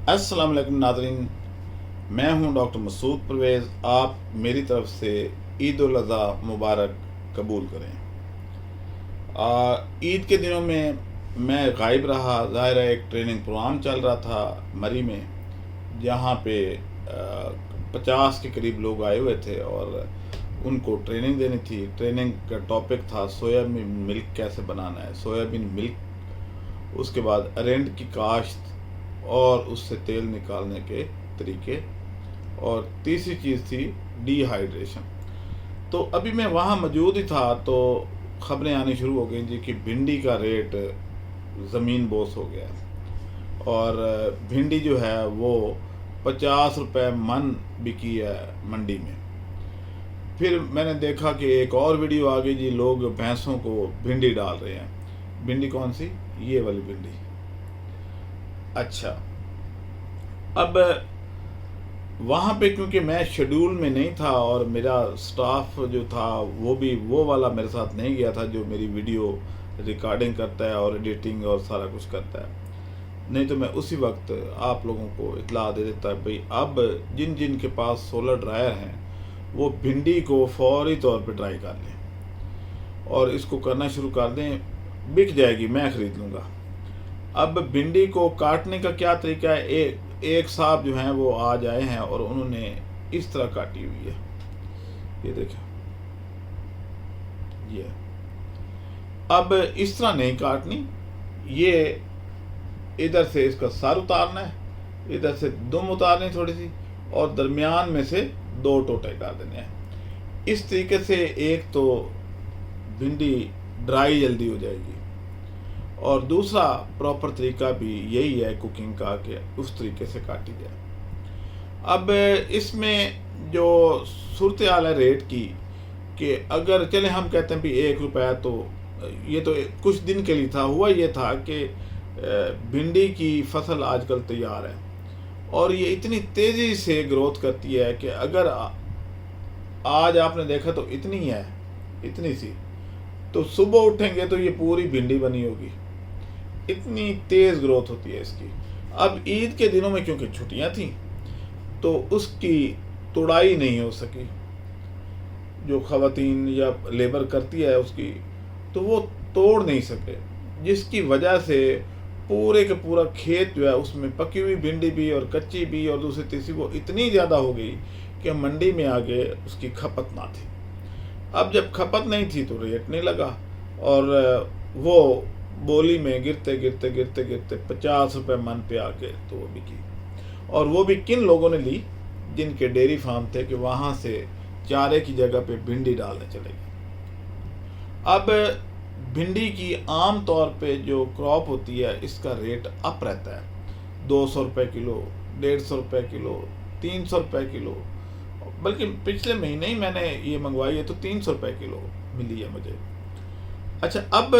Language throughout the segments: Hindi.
अस्सलाम वालेकुम नाज़रीन, मैं हूं डॉक्टर मसूद परवेज़। आप मेरी तरफ से ईद उल अज़हा मुबारक कबूल करें। ईद के दिनों में मैं गायब रहा। ज़ाहिर है एक ट्रेनिंग प्रोग्राम चल रहा था मरी में, जहां पे 50 के करीब लोग आए हुए थे और उनको ट्रेनिंग देनी थी। ट्रेनिंग का टॉपिक था सोयाबीन मिल्क कैसे बनाना है, सोयाबीन मिल्क, उसके बाद अरेंड की काश्त और उससे तेल निकालने के तरीके, और तीसरी चीज़ थी डिहाइड्रेशन। तो अभी मैं वहाँ मौजूद ही था तो ख़बरें आनी शुरू हो गई जी कि भिंडी का रेट ज़मीन बोस हो गया और भिंडी जो है वो 50 रुपये मन बिकी है मंडी में। फिर मैंने देखा कि एक और वीडियो आ गई जी, लोग भैंसों को भिंडी डाल रहे हैं। भिंडी कौन सी? ये वाली भिंडी। अच्छा, अब वहाँ पे क्योंकि मैं शेड्यूल में नहीं था और मेरा स्टाफ जो था वो भी वो वाला मेरे साथ नहीं गया था जो मेरी वीडियो रिकॉर्डिंग करता है और एडिटिंग और सारा कुछ करता है, नहीं तो मैं उसी वक्त आप लोगों को इत्तला दे देता है भाई अब जिन जिन के पास सोलर ड्रायर हैं वो भिंडी को फौरी तौर पे ड्राई कर लें और इसको करना शुरू कर दें। बिक जाएगी, मैं ख़रीद लूँगा। अब भिंडी को काटने का क्या तरीका है? एक साहब जो हैं वो आज आए हैं और उन्होंने इस तरह काटी हुई है, ये देखें, ये। अब इस तरह नहीं काटनी, ये इधर से इसका सर उतारना है, इधर से दुम उतारनी थोड़ी सी, और दरमियान में से 2 टोटे कर देने हैं। इस तरीके से एक तो भिंडी ड्राई जल्दी हो जाएगी और दूसरा प्रॉपर तरीका भी यही है कुकिंग का कि उस तरीके से काटी जाए। अब इसमें जो सूरत हाल है रेट की, कि अगर चले हम कहते हैं भी 1 रुपया, तो ये तो कुछ दिन के लिए था। हुआ ये था कि भिंडी की फसल आजकल तैयार है और ये इतनी तेज़ी से ग्रोथ करती है कि अगर आज आपने देखा तो इतनी है, इतनी सी, तो सुबह उठेंगे तो ये पूरी भिंडी बनी होगी, इतनी तेज़ ग्रोथ होती है इसकी। अब ईद के दिनों में क्योंकि छुट्टियां थी तो उसकी तुड़ाई नहीं हो सकी, जो ख़वातीन या लेबर करती है उसकी, तो वो तोड़ नहीं सके, जिसकी वजह से पूरे का पूरा खेत जो है उसमें पकी हुई भिंडी भी और कच्ची भी और दूसरी तीसरी वो इतनी ज़्यादा हो गई कि मंडी में आगे उसकी खपत ना थी। अब जब खपत नहीं थी तो रेट नहीं लगा और वो बोली में गिरते गिरते गिरते गिरते 50 रुपये मन पे आके तो वो बिकी। और वो भी किन लोगों ने ली? जिनके डेयरी फार्म थे कि वहाँ से चारे की जगह पे भिंडी डालने चले गए। अब भिंडी की आम तौर पे जो क्रॉप होती है इसका रेट अप रहता है, 200 रुपये किलो, 150 रुपये किलो, 300 रुपये किलो, बल्कि पिछले महीने ही मैंने ये मंगवाई है तो 300 रुपये किलो मिली है मुझे। अच्छा, अब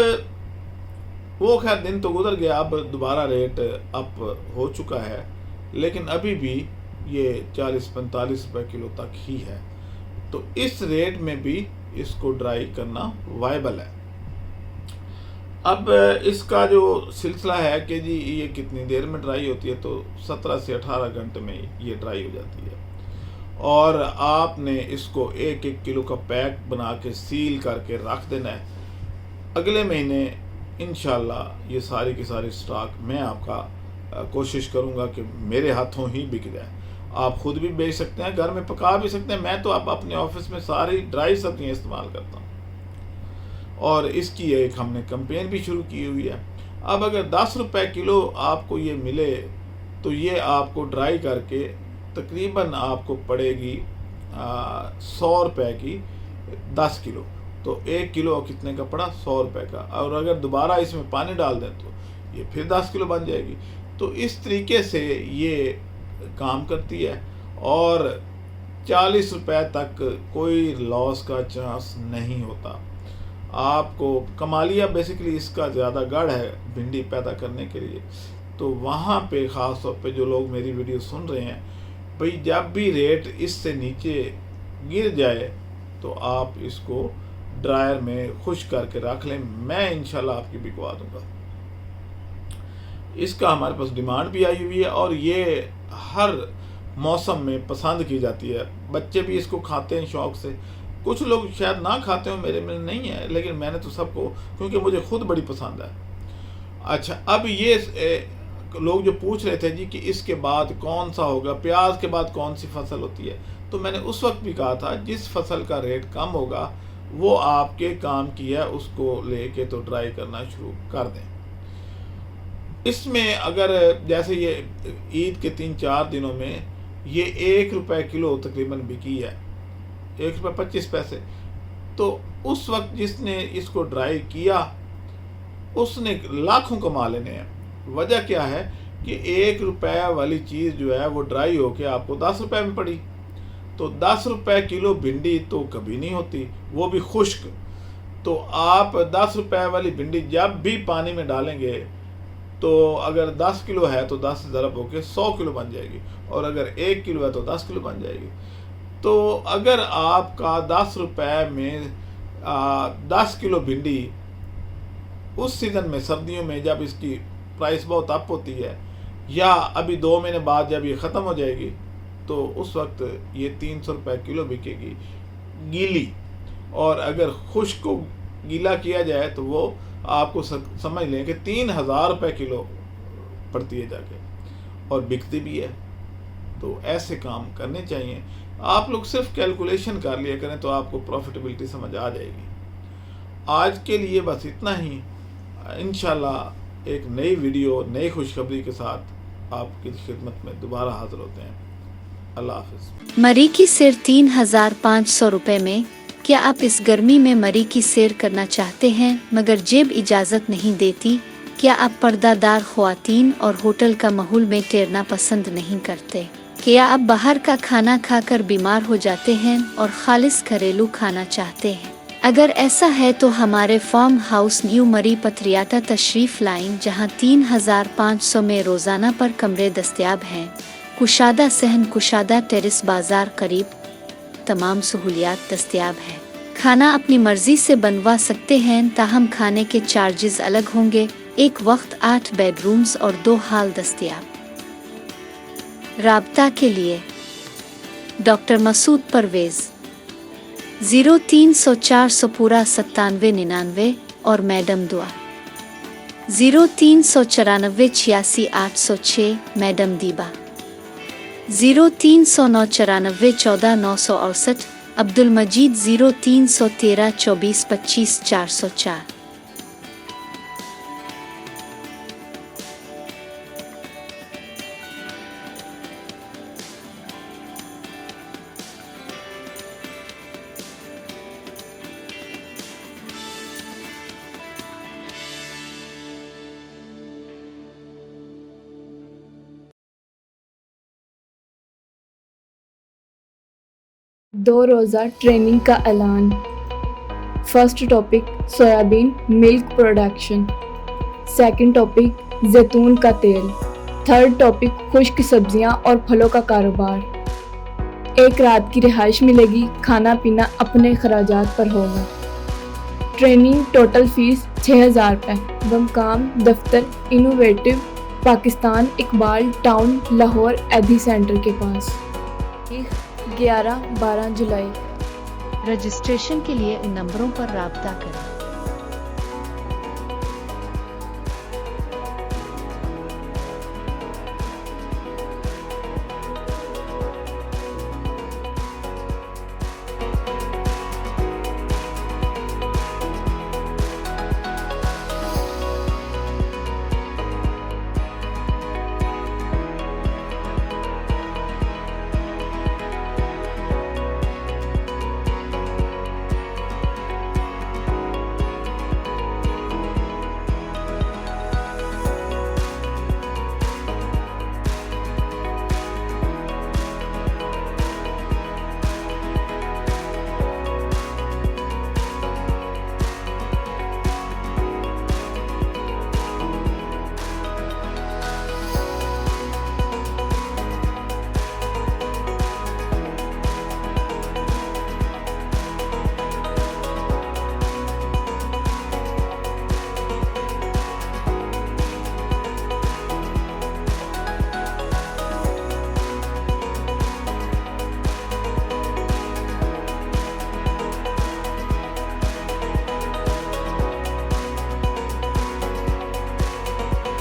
वो खैर दिन तो गुजर गया, अब दोबारा रेट अप हो चुका है, लेकिन अभी भी ये 40-45 रुपये किलो तक ही है। तो इस रेट में भी इसको ड्राई करना वायबल है। अब इसका जो सिलसिला है कि जी ये कितनी देर में ड्राई होती है, तो 17 से 18 घंटे में ये ड्राई हो जाती है और आपने इसको 1-1 किलो का पैक बना के सील करके रख देना है। अगले महीने इंशाल्लाह ये सारी की सारी स्टॉक मैं आपका कोशिश करूँगा कि मेरे हाथों ही बिक जाए। आप खुद भी बेच सकते हैं, घर में पका भी सकते हैं। मैं तो अब अपने ऑफिस में सारी ड्राई सब्जियाँ इस्तेमाल करता हूँ और इसकी एक हमने कैंपेन भी शुरू की हुई है। अब अगर 10 रुपये किलो आपको ये मिले तो ये आपको ड्राई करके तकरीबन आपको पड़ेगी 100 रुपये की 10 किलो, तो 1 किलो कितने का पड़ा? 100 रुपये का। और अगर दोबारा इसमें पानी डाल दें तो ये फिर 10 किलो बन जाएगी। तो इस तरीके से ये काम करती है और 40 रुपये तक कोई लॉस का चांस नहीं होता। आपको कमालिया बेसिकली इसका ज़्यादा गढ़ है भिंडी पैदा करने के लिए। तो वहाँ पे ख़ास तौर पे जो लोग मेरी वीडियो सुन रहे हैं, भाई जब भी रेट इससे नीचे गिर जाए तो आप इसको ड्रायर में खुश करके रख लें, मैं इंशाल्लाह आपकी बिकवा दूंगा। इसका हमारे पास डिमांड भी आई हुई है और ये हर मौसम में पसंद की जाती है। बच्चे भी इसको खाते हैं शौक़ से। कुछ लोग शायद ना खाते हो, मेरे में नहीं है, लेकिन मैंने तो सबको, क्योंकि मुझे खुद बड़ी पसंद है। अच्छा, अब ये लोग जो पूछ रहे थे जी कि इसके बाद कौन सा होगा, प्याज के बाद कौन सी फसल होती है, तो मैंने उस वक्त भी कहा था जिस फसल का रेट कम होगा वो आपके काम की है, उसको लेके तो ट्राई करना शुरू कर दें। इसमें अगर जैसे ये ईद के 3-4 दिनों में ये 1 रुपये किलो तकरीबन बिकी है, 1 रुपये 25 पैसे, तो उस वक्त जिसने इसको ड्राई किया उसने लाखों कमा लेने हैं। वजह क्या है कि 1 रुपये वाली चीज़ जो है वो ड्राई होके आपको 10 रुपये में पड़ी। तो 10 रुपये किलो भिंडी तो कभी नहीं होती, वो भी खुश्क। तो आप 10 रुपये वाली भिंडी जब भी पानी में डालेंगे तो अगर 10 किलो है तो 10 ज़रब होके 100 किलो बन जाएगी, और अगर 1 किलो है तो 10 किलो बन जाएगी। तो अगर आपका 10 रुपये में 10 किलो भिंडी उस सीज़न में, सर्दियों में जब इसकी प्राइस बहुत अप होती है, या अभी 2 महीने बाद जब ये ख़त्म हो जाएगी, तो उस वक्त ये 300 रुपये किलो बिकेगी गीली। और अगर खुश्क को गीला किया जाए तो वो आपको समझ लें कि 3000 रुपये किलो पड़ती है जाके, और बिकती भी है। तो ऐसे काम करने चाहिए। आप लोग सिर्फ कैलकुलेशन कर लिया करें तो आपको प्रॉफिटेबिलिटी समझ आ जाएगी। आज के लिए बस इतना ही। इंशाल्लाह एक नई वीडियो, नई खुशखबरी के साथ आपकी खिदमत में दोबारा हाजिर होते हैं। अल्लाह हाफ़िज़। मरी की सिर 3500 रुपये में। क्या आप इस गर्मी में मरी की सैर करना चाहते हैं मगर जेब इजाज़त नहीं देती? क्या आप पर्दादार ख्वातीन और होटल का माहौल में तैरना पसंद नहीं करते? क्या आप बाहर का खाना खाकर बीमार हो जाते हैं और खालिस घरेलू खाना चाहते हैं? अगर ऐसा है तो हमारे फार्म हाउस न्यू मरी पथरियाटा तशरीफ़ लाइन, जहां 3500 में रोज़ाना पर कमरे दस्तयाब हैं। कुशादा सहन, कुशादा टेरिस बाज़ार करीब। तमाम सहूलियात दस्तयाब हैं। खाना अपनी मर्जी से बनवा सकते हैं, ताहम खाने के चार्जेस अलग होंगे। एक वक्त 8 बेडरूम्स और 2 हाल दस्तयाब। राब्ता के लिए डॉक्टर मसूद परवेज़ 0300 400 पूरा 9799 और मैडम दुआ 0394 86 806, मैडम दीबा 0309 94 14 968, अब्दुल मजीद 0313 24 25 404। दो रोज़ा ट्रेनिंग का ऐलान। First topic soybean milk production, second topic जैतून का तेल, थर्ड टॉपिक खुश्क सब्जियां और फलों का कारोबार। एक रात की रिहाइश मिलेगी, खाना पीना अपने खराजात पर होगा। ट्रेनिंग टोटल फीस 6000 रुपये। बमकाम दफ्तर innovative Pakistan, Iqbal Town, Lahore Edhi Centre के पास। 11-12 जुलाई। रजिस्ट्रेशन के लिए इन नंबरों पर राब्ता करें।